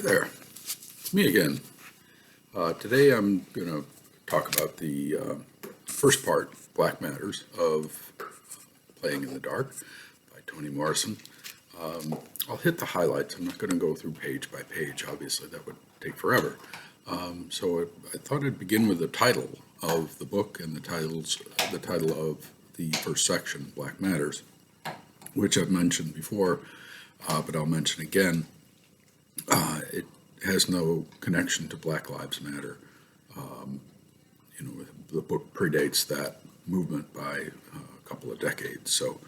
there, it's me again. Today I'm going to talk about the first part, Black Matters, of Playing in the Dark by Toni Morrison. I'll hit the highlights. I'm not going to go through page by page. Obviously, that would take forever. So I thought I'd begin with the title of the book and the title of the first section, Black Matters, which I've mentioned before, but I'll mention again. It has no connection to Black Lives Matter. The book predates that movement by a couple of decades. So,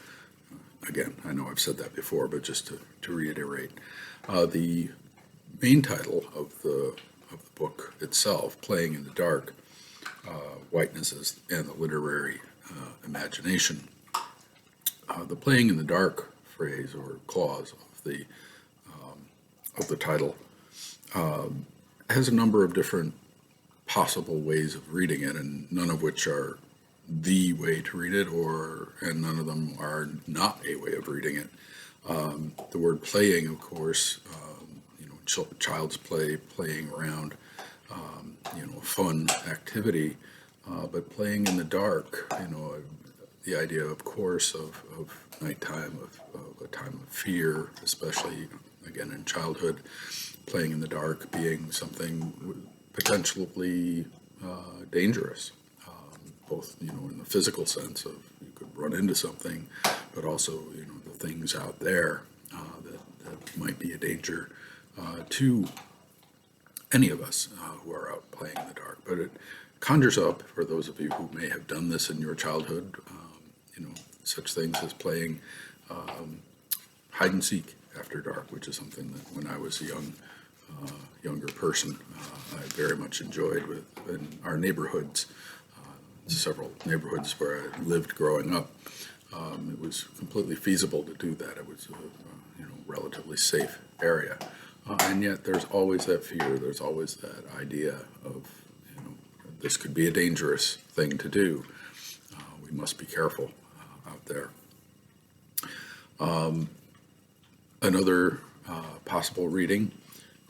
again, I know I've said that before, but just to reiterate, the main title of the book itself, Playing in the Dark, Whiteness and the Literary Imagination. The Playing in the Dark phrase or clause of the title has a number of different possible ways of reading it, and none of which are the way to read it, and none of them are not a way of reading it. The word playing, of course, child's play, playing around, a fun activity, but playing in the dark, the idea, of course, of nighttime, of a time of fear, especially, again, in childhood, playing in the dark being something potentially dangerous, both, in the physical sense of you could run into something, but also, the things out there that might be a danger to any of us who are out playing in the dark. But it conjures up, for those of you who may have done this in your childhood, such things as playing hide and seek after dark, which is something that when I was a younger person, I very much enjoyed in our neighborhoods, several neighborhoods where I lived growing up. It was completely feasible to do that. It was a relatively safe area. And yet there's always that fear, there's always that idea of, this could be a dangerous thing to do. We must be careful out there. Another possible reading,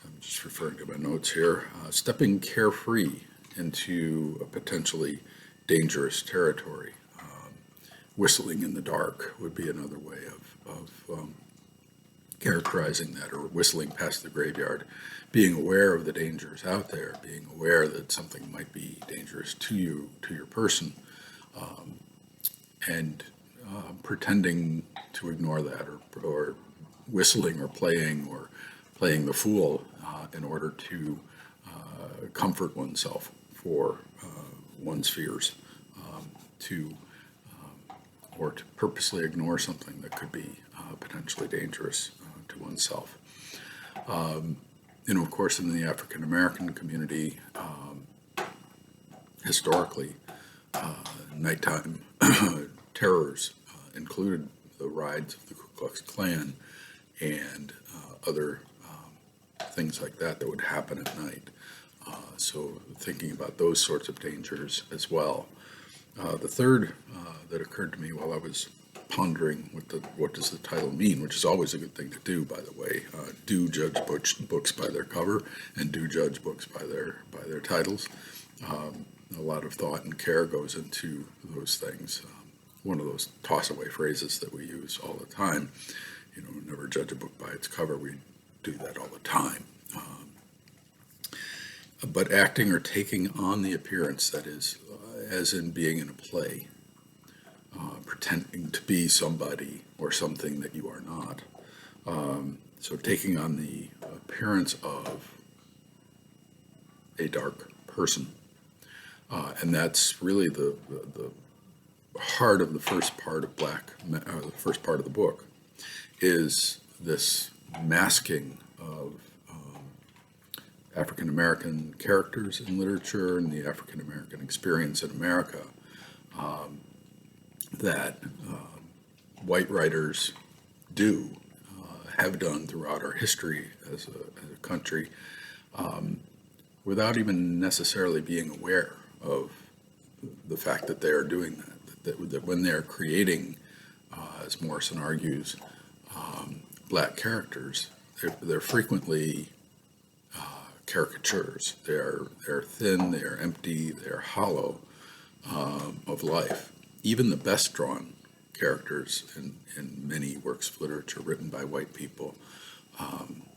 I'm just referring to my notes here, stepping carefree into a potentially dangerous territory. Whistling in the dark would be another way of characterizing that, or whistling past the graveyard, being aware of the dangers out there, being aware that something might be dangerous to you, to your person, and pretending to ignore that, or whistling or playing the fool in order to comfort oneself for one's fears, or to purposely ignore something that could be potentially dangerous to oneself. Of course, in the African American community, historically, nighttime terrors included the raids of the Ku Klux Klan and other things like that would happen at night. So thinking about those sorts of dangers as well. The third that occurred to me while I was pondering what does the title mean, which is always a good thing to do, by the way. Do judge books by their cover, and do judge books by their titles. A lot of thought and care goes into those things. One of those toss-away phrases that we use all the time, never judge a book by its cover. We do that all the time. But acting or taking on the appearance, that is, as in being in a play, pretending to be somebody or something that you are not. So taking on the appearance of a dark person. And that's really the heart of the first part of the first part of the book, is this masking of African American characters in literature and the African American experience in America that white writers have done throughout our history as a country, without even necessarily being aware of the fact that they are doing that when they're creating, as Morrison argues, black characters, they're frequently caricatures. They're thin, they're empty, they're hollow of life. Even the best drawn characters in many works of literature written by white people,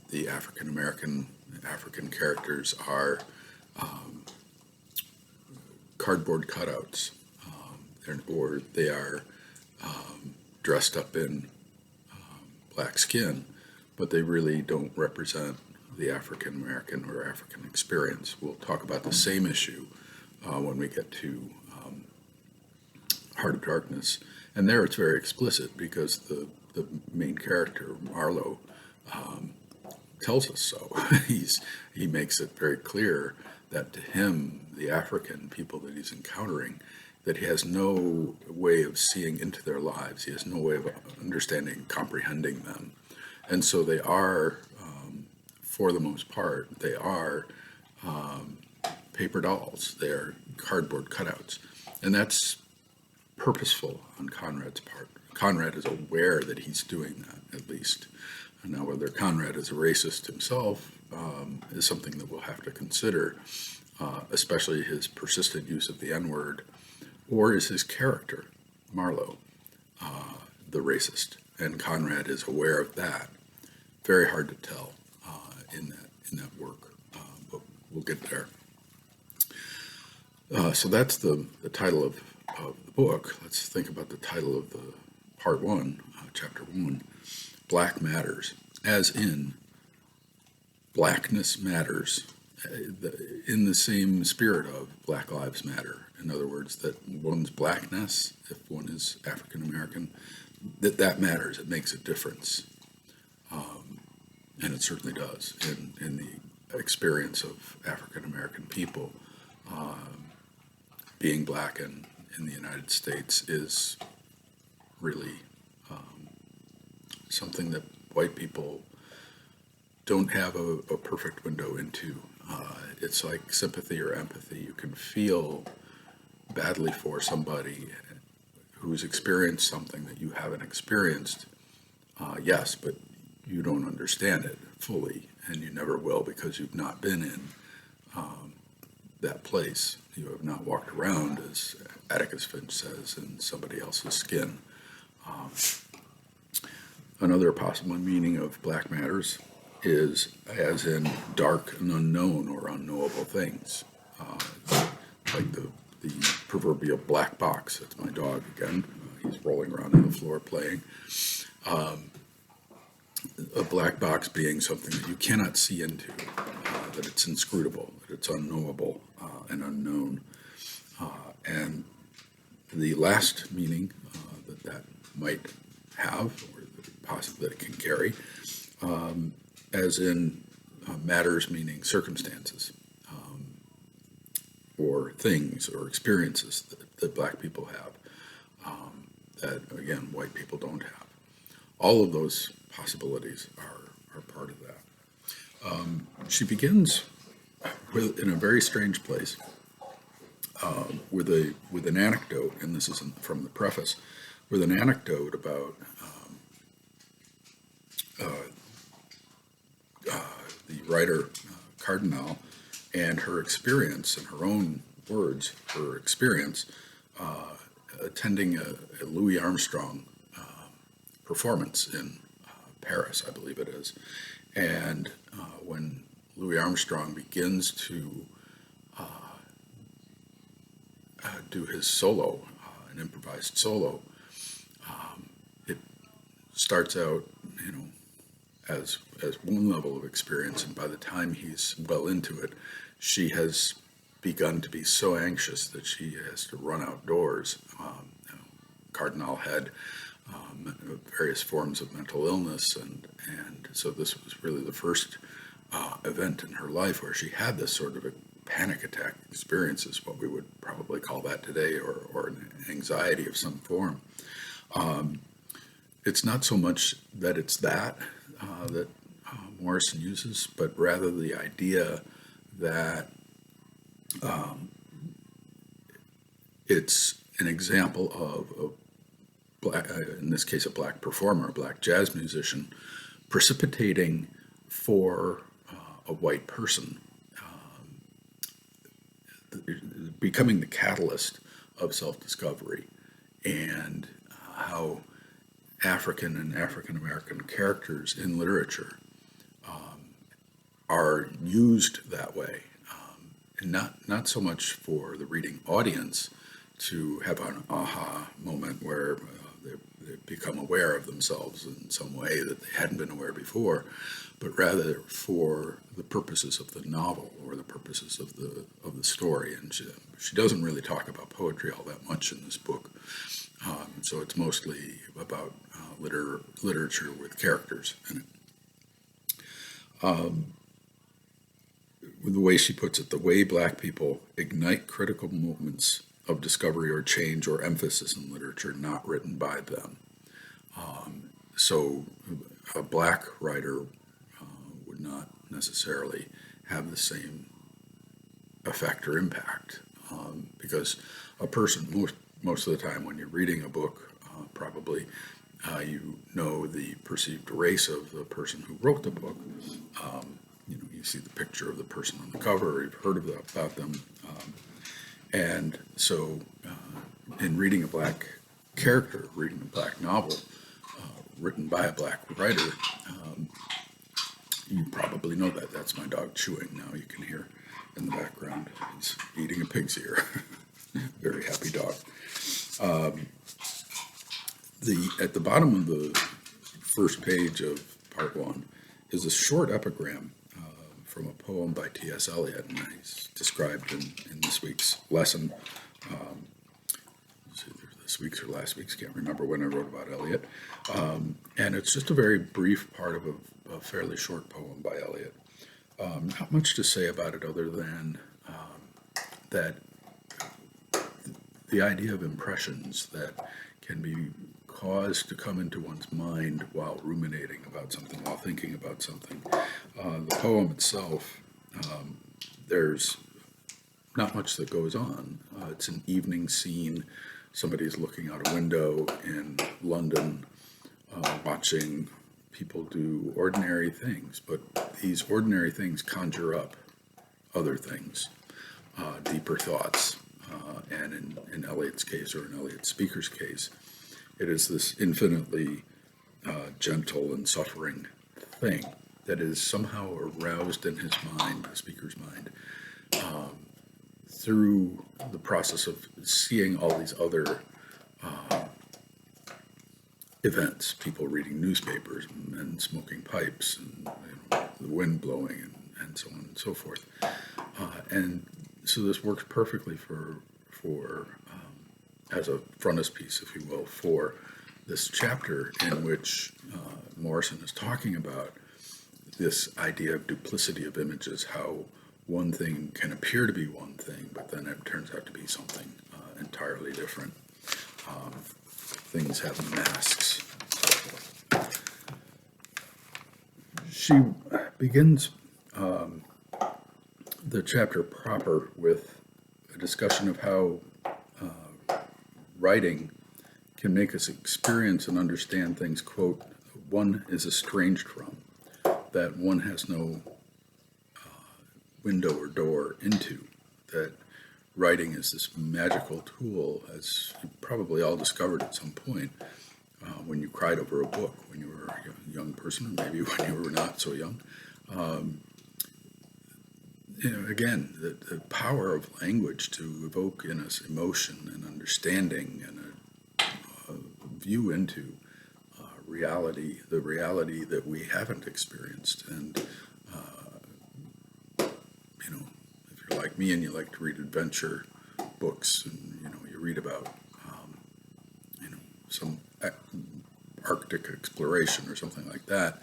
the African characters are cardboard cutouts, or they are dressed up in black skin, but they really don't represent the African American or African experience. We'll talk about the same issue when we get to Heart of Darkness. And there it's very explicit because the main character, Marlowe, tells us so. He makes it very clear that to him, the African people that he's encountering, that he has no way of seeing into their lives. He has no way of understanding, comprehending them. And so they are, for the most part, they are paper dolls. They're cardboard cutouts. And that's purposeful on Conrad's part. Conrad is aware that he's doing that, at least. And now whether Conrad is a racist himself is something that we'll have to consider, especially his persistent use of the N-word, or is his character, Marlowe, the racist? And Conrad is aware of that. Very hard to tell in that work, but we'll get there. So that's the title of the book. Let's think about the title of the part one, chapter 1, Black Matters, as in blackness matters, in the same spirit of Black Lives Matter. In other words, that one's blackness, if one is African American, that matters. It makes a difference, and it certainly does in the experience of African American people. Being black in the United States is really something that white people don't have a perfect window into. It's like sympathy or empathy. You can feel badly for somebody who's experienced something that you haven't experienced, yes, but you don't understand it fully, and you never will because you've not been in that place. You have not walked around, as Atticus Finch says, in somebody else's skin. Another possible meaning of Black Matters is as in dark and unknown or unknowable things, like the proverbial black box. That's my dog again. He's rolling around on the floor playing. A black box being something that you cannot see into, that it's inscrutable, that it's unknowable and unknown. And the last meaning that might have, or possibly that it can carry, as in matters meaning circumstances, or things or experiences that black people have, that, again, white people don't have. All of those possibilities are part of that. She begins in a very strange place, with an anecdote, and this is from the preface, with an anecdote about the writer Cardinal and her experience, in her own words, her experience attending a Louis Armstrong performance in Paris, I believe it is. And when Louis Armstrong begins to do his solo, an improvised solo, it starts out, as one level of experience, and by the time he's well into it, she has begun to be so anxious that she has to run outdoors. Cardinal had various forms of mental illness, and so this was really the first event in her life where she had this sort of a panic attack experience, is what we would probably call that today, or an anxiety of some form. It's not so much that it's that Morrison uses, but rather the idea that it's an example of black, in this case, a black performer, a black jazz musician, precipitating for a white person becoming the catalyst of self-discovery, and how African and African American characters in literature are used that way, and not so much for the reading audience to have an aha moment where they become aware of themselves in some way that they hadn't been aware before, but rather for the purposes of the novel or the purposes of the story. And she doesn't really talk about poetry all that much in this book, so it's mostly about literature with characters in it. The way she puts it, the way Black people ignite critical moments of discovery or change or emphasis in literature not written by them. So a Black writer would not necessarily have the same effect or impact, because a person, most of the time when you're reading a book, probably you know the perceived race of the person who wrote the book. You see the picture of the person on the cover, or you've heard about them. And so in reading a Black character, reading a Black novel written by a Black writer, you probably know that. That's my dog chewing now. You can hear in the background. He's eating a pig's ear. Very happy dog. At the bottom of the first page of part one is a short epigram from a poem by T.S. Eliot, and he's described in this week's lesson. This week's or last week's, can't remember when I wrote about Eliot. And it's just a very brief part of a fairly short poem by Eliot. Not much to say about it other than that the idea of impressions that can be caused to come into one's mind while ruminating about something, while thinking about something. The poem itself, there's not much that goes on. It's an evening scene. Somebody's looking out a window in London, watching people do ordinary things, but these ordinary things conjure up other things, deeper thoughts. And in Eliot's case, or in Eliot's speaker's case, it is this infinitely gentle and suffering thing that is somehow aroused in his mind, the speaker's mind, through the process of seeing all these other events, people reading newspapers and smoking pipes, and the wind blowing, and so on and so forth. And so this works perfectly for as a frontispiece, if you will, for this chapter in which Morrison is talking about this idea of duplicity of images, how one thing can appear to be one thing, but then it turns out to be something entirely different. Things have masks. She begins the chapter proper with a discussion of how writing can make us experience and understand things, quote, one is estranged from, that one has no window or door into, that writing is this magical tool, as you probably all discovered at some point when you cried over a book when you were a young person, or maybe when you were not so young. Again, the power of language to evoke in us emotion and understanding and a view into reality, the reality that we haven't experienced. And, if you're like me and you like to read adventure books, and, you read about, some Arctic exploration or something like that,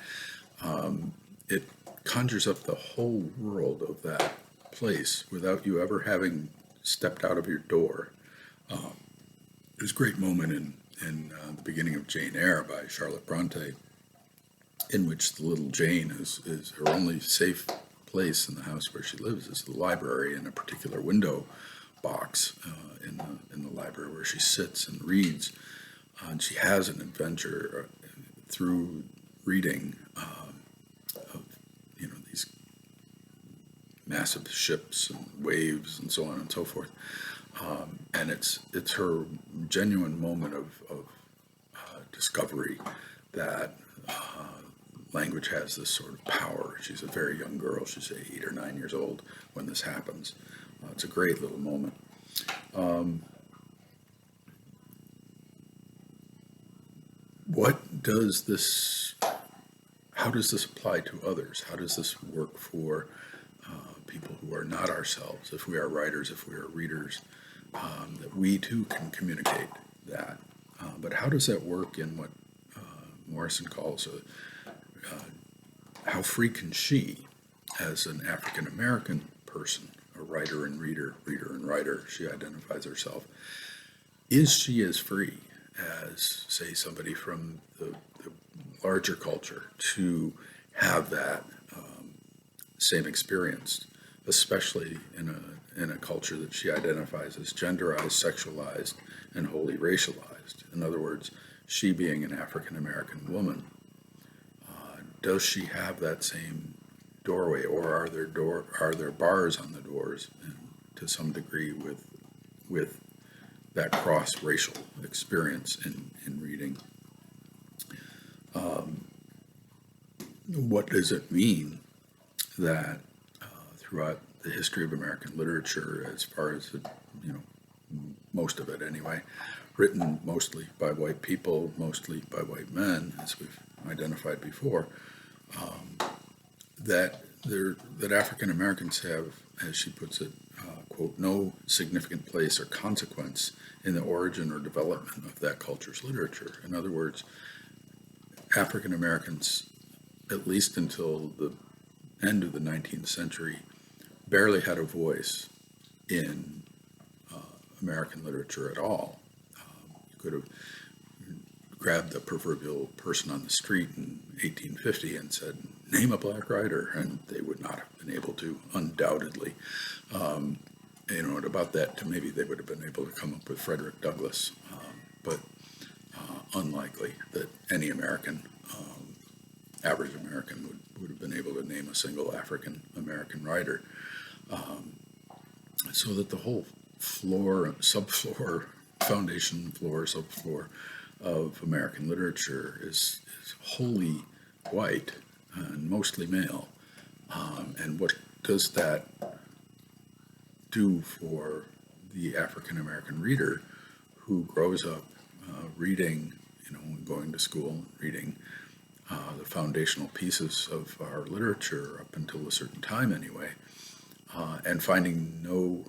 it conjures up the whole world of that place without you ever having stepped out of your door. There's a great moment in the beginning of Jane Eyre by Charlotte Bronte, in which the little Jane is her only safe place in the house where she lives is the library, in a particular window box in the library where she sits and reads. And she has an adventure through reading of these massive ships and waves and so on and so forth. And it's her genuine moment of discovery that language has this sort of power. She's a very young girl. She's 8 or 9 years old when this happens. It's a great little moment. How does this apply to others? How does this work for people who are not ourselves? If we are writers, if we are readers, that we too can communicate that. But how does that work in what Morrison calls how free can she, as an African American person, a writer and reader, reader and writer, she identifies herself, is she as free as, say, somebody from the larger culture to have that same experience, especially in a culture that she identifies as genderized, sexualized, and wholly racialized? In other words, she being an African American woman, does she have that same doorway, or are there bars on the doors, and to some degree with that cross-racial experience in reading? What does it mean that throughout the history of American literature, as far as most of it anyway, written mostly by white people, mostly by white men, as we've identified before, that African Americans have, as she puts it, quote, no significant place or consequence in the origin or development of that culture's literature. In other words, African Americans, at least until the end of the 19th century, barely had a voice in American literature at all. You could have grabbed the proverbial person on the street in 1850 and said, name a black writer, and they would not have been able to, undoubtedly. At about that, maybe they would have been able to come up with Frederick Douglass, but unlikely that any average American would have been able to name a single African American writer. So that the whole subfloor, foundation floor, subfloor of American literature is wholly white and mostly male. And what does that do for the African American reader who grows up reading, going to school, reading the foundational pieces of our literature up until a certain time anyway, and finding no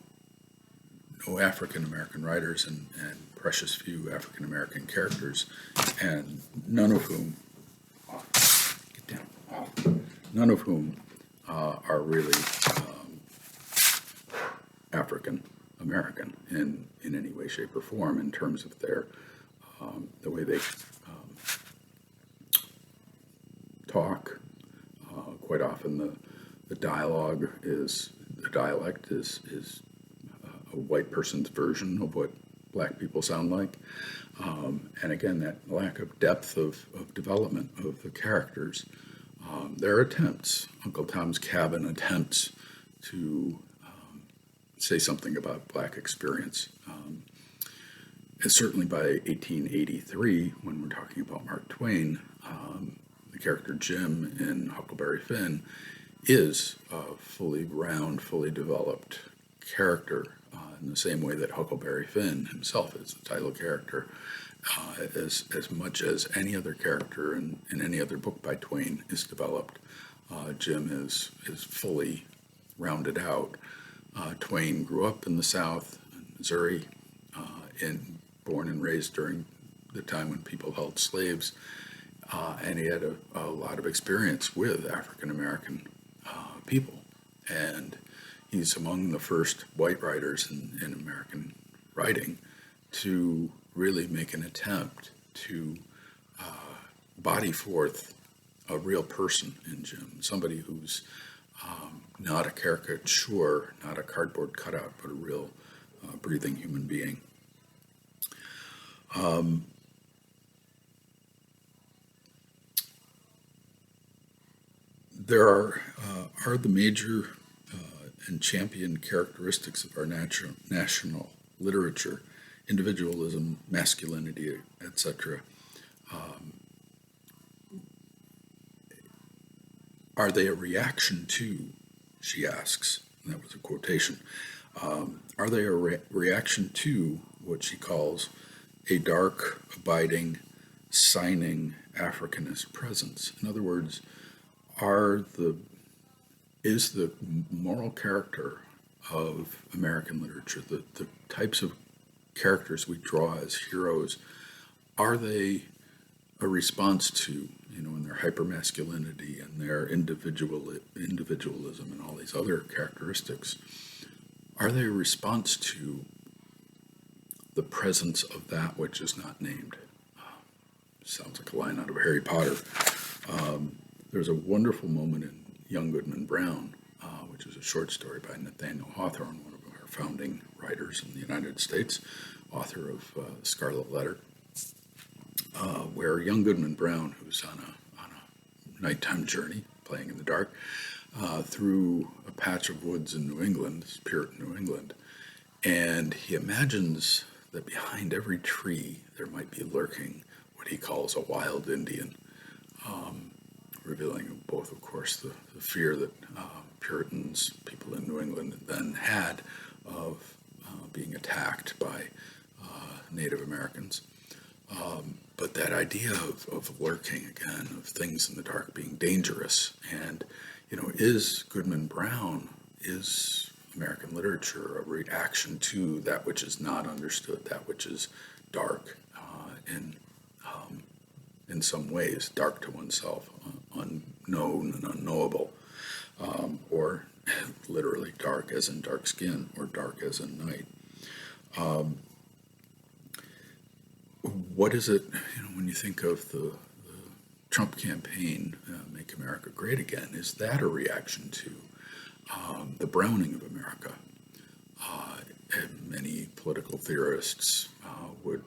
African American writers and precious few African American characters, and none of whom are really African American in any way, shape, or form in terms of their the way they talk. Quite often the dialect is a white person's version of what black people sound like. And again, that lack of depth of development of the characters. There are attempts, Uncle Tom's Cabin attempts to say something about black experience. And certainly by 1883, when we're talking about Mark Twain, the character Jim in Huckleberry Finn is a fully round, fully developed character in the same way that Huckleberry Finn himself is the title character. As much as any other character in any other book by Twain is developed, Jim is fully rounded out. Twain grew up in the South, in Missouri, born and raised during the time when people held slaves, and he had a lot of experience with African American people, and he's among the first white writers in American writing to really make an attempt to body forth a real person in Jim, somebody who's not a caricature, not a cardboard cutout, but a real breathing human being. There are the major and champion characteristics of our national literature, individualism, masculinity, etc. Are they a reaction to, she asks, and that was a quotation, are they a reaction to what she calls a dark, abiding, signing Africanist presence? In other words, is the moral character of American literature, the types of characters we draw as heroes, are they a response to, in their hypermasculinity and their individualism and all these other characteristics, are they a response to the presence of that which is not named? Sounds like a line out of Harry Potter. There's a wonderful moment in Young Goodman Brown, which is a short story by Nathaniel Hawthorne, one of our founding writers in the United States, author of Scarlet Letter, where young Goodman Brown, who's on a nighttime journey, playing in the dark, through a patch of woods in New England, Puritan New England, and he imagines that behind every tree there might be lurking what he calls a wild Indian, revealing both, of course, the fear that Puritans, people in New England, then had of being attacked by Native Americans. But that idea of lurking, again, of things in the dark being dangerous, and, is Goodman Brown, is American literature a reaction to that which is not understood, that which is dark, in some ways, dark to oneself, unknown and unknowable, or literally dark as in dark skin, or dark as in night. What is it, when you think of the Trump campaign, Make America Great Again, is that a reaction to the Browning of America? And many political theorists would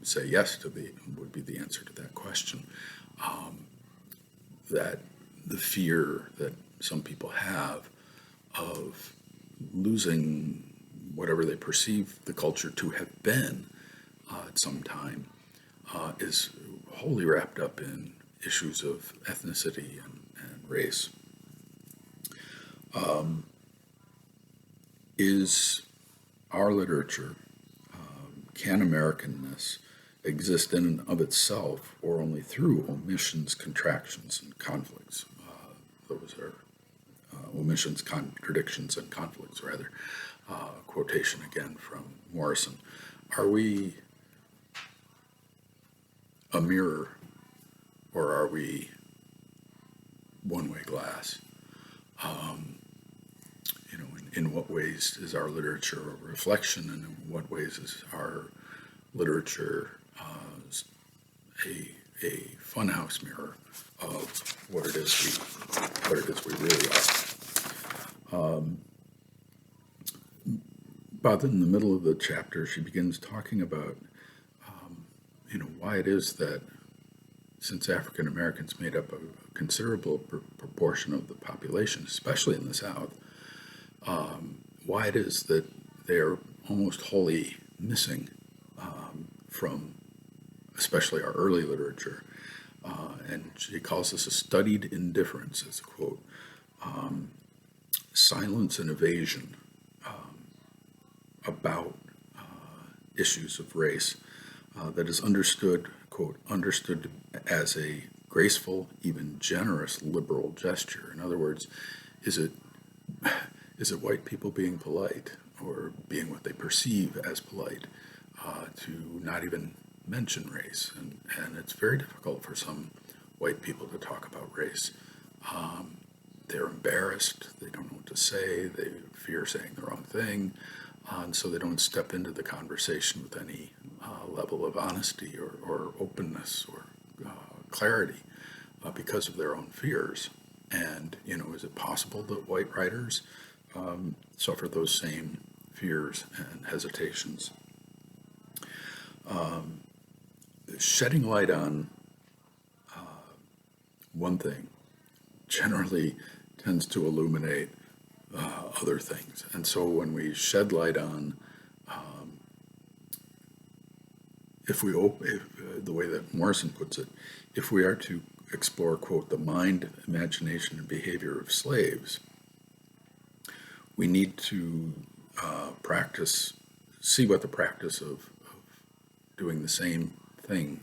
say yes would be the answer to that question. That the fear that some people have of losing whatever they perceive the culture to have been at some time is wholly wrapped up in issues of ethnicity and race. Is our literature, can Americanness exist in and of itself, or only through omissions, contractions, and conflicts? Those are omissions, contradictions, and conflicts, rather. Quotation again from Morrison. Are we a mirror, or are we one-way glass? In what ways is our literature a reflection, and in what ways is our literature a funhouse mirror of what it is we really are? But in the middle of the chapter, she begins talking about why it is that, since African Americans made up a considerable proportion of the population, especially in the South, why it is that they are almost wholly missing from especially our early literature. And she calls this a studied indifference, as a quote, silence and evasion about issues of race that is understood, quote, understood as a graceful, even generous liberal gesture. In other words, is it white people being polite, or being what they perceive as polite, to not even mention race? And it's very difficult for some white people to talk about race. They're embarrassed, they don't know what to say, they fear saying the wrong thing, and so they don't step into the conversation with any level of honesty or openness or clarity because of their own fears. And, is it possible that white writers suffer those same fears and hesitations? Shedding light on one thing generally tends to illuminate other things. And so when we shed light on, the way that Morrison puts it, if we are to explore, quote, the mind, imagination, and behavior of slaves, we need to see what the practice of doing the same thing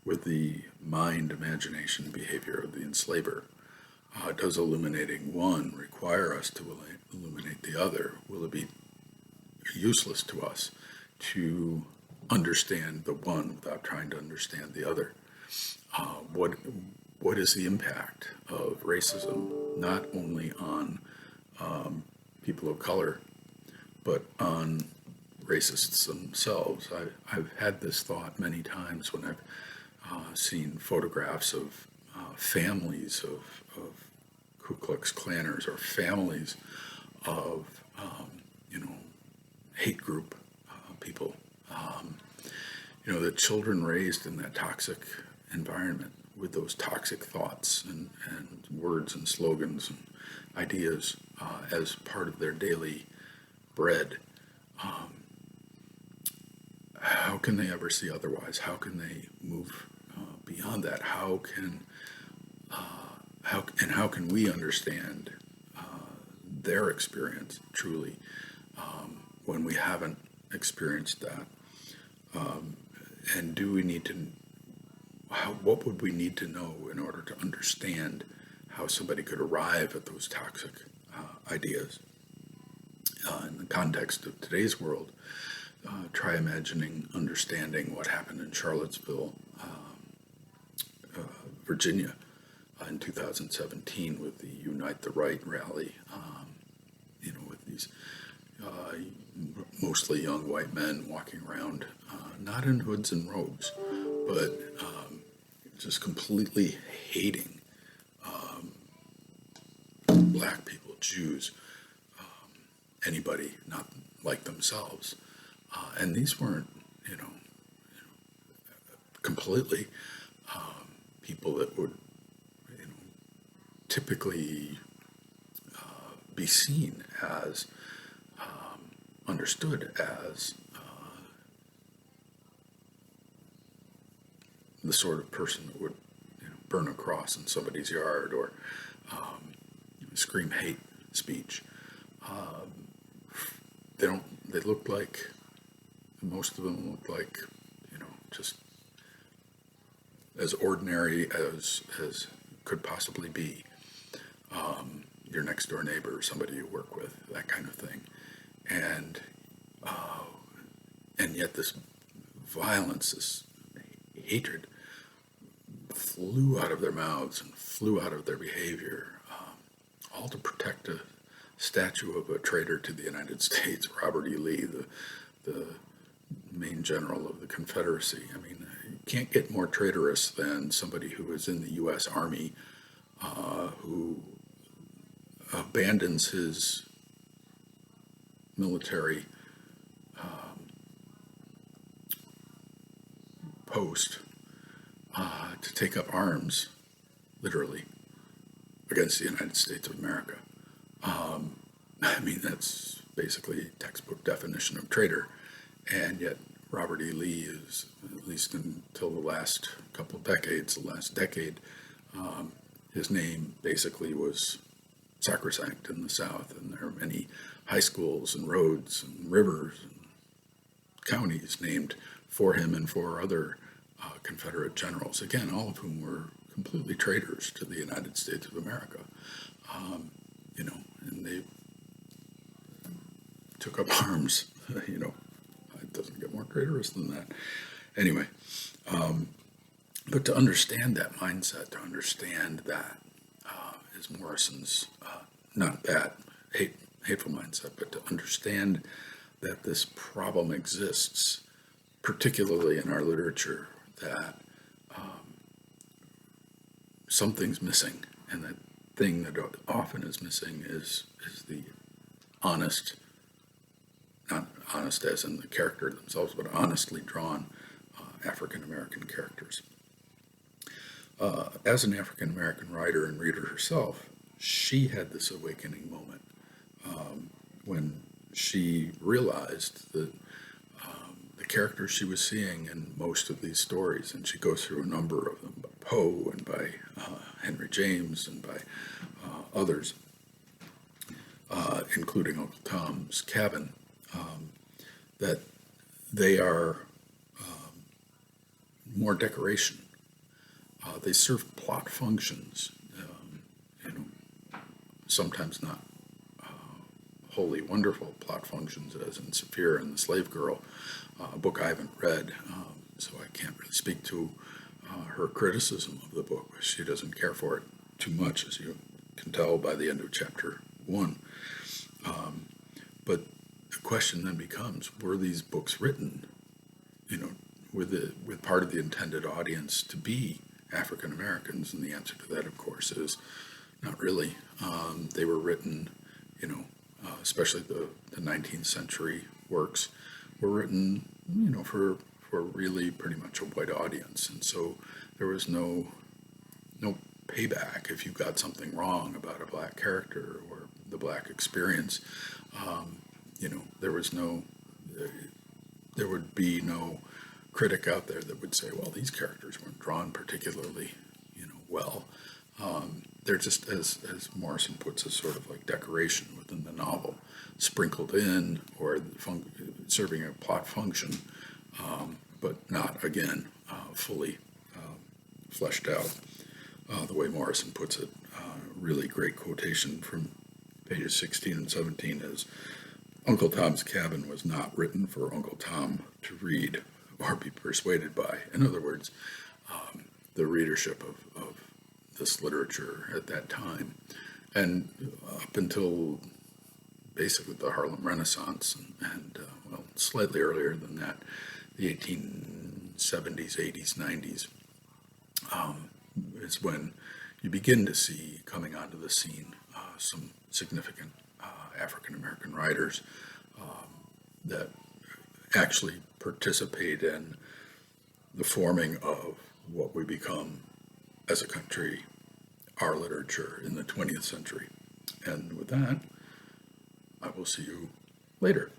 with the mind, imagination, and behavior of the enslaver. Does illuminating one require us to illuminate the other? Will it be useless to us to understand the one without trying to understand the other? What is the impact of racism, not only on people of color, but on racists themselves? I've had this thought many times when I've seen photographs of families of Ku Klux Klanners, or families of hate group people. The children raised in that toxic environment with those toxic thoughts and words and slogans and ideas as part of their daily bread. How can they ever see otherwise? How can they move beyond that? How can we understand their experience truly when we haven't experienced that? And do we need to? What would we need to know in order to understand how somebody could arrive at those toxic ideas? In the context of today's world, try imagining understanding what happened in Charlottesville, Virginia, in 2017 with the Unite the Right rally. With these mostly young white men walking around, not in hoods and robes, but just completely hating black people, Jews, anybody not like themselves. And these weren't, completely people that would, typically be seen as, understood as the sort of person that would burn a cross in somebody's yard or scream hate speech. They look like, most of them look like, just as ordinary as could possibly be. Your next door neighbor, somebody you work with, that kind of thing. And yet this violence, this hatred flew out of their mouths and flew out of their behavior, all to protect a statue of a traitor to the United States, Robert E. Lee, the main general of the Confederacy. I mean, you can't get more traitorous than somebody who was in the U.S. Army, who abandons his military post to take up arms, literally, against the United States of America. I mean, that's basically textbook definition of traitor. And yet Robert E. Lee is, at least until the last couple of decades, the last decade, his name basically was sacrosanct in the South. And there are many high schools and roads and rivers and counties named for him and for other Confederate generals, again, all of whom were completely traitors to the United States of America. And they took up arms, it doesn't get more traitorous than that. Anyway, but to understand that mindset, to understand that is Morrison's, not that hateful mindset, but to understand that this problem exists, particularly in our literature, that something's missing, and that thing that often is missing is the honest, not honest as in the character themselves, but honestly drawn African American characters. As an African American writer and reader herself, she had this awakening moment when she realized that the characters she was seeing in most of these stories, and she goes through a number of them, by Poe and by Henry James and by others, including Uncle Tom's Cabin, that they are more decoration. They serve plot functions, sometimes not wholly wonderful plot functions, as in Saphira and the Slave Girl, a book I haven't read, so I can't really speak to her criticism of the book. She doesn't care for it too much, as you can tell by the end of chapter 1. But the question then becomes, were these books written, with part of the intended audience to be African Americans? And the answer to that, of course, is not really. They were written, especially the 19th century works, were written, for really pretty much a white audience. And so there was no payback if you got something wrong about a black character or the black experience. There would be no critic out there that would say, well, these characters weren't drawn particularly, well. They're just, as Morrison puts it, sort of like decoration within the novel, sprinkled in or serving a plot function, but not, again, fully fleshed out. The way Morrison puts it, really great quotation from pages 16 and 17 is, Uncle Tom's Cabin was not written for Uncle Tom to read or be persuaded by. In other words, the readership of this literature at that time, and up until basically the Harlem Renaissance, and slightly earlier than that, the 1870s, 80s, 90s, is when you begin to see coming onto the scene some significant African American writers that actually participate in the forming of what we become as a country, our literature in the 20th century. And with that, I will see you later.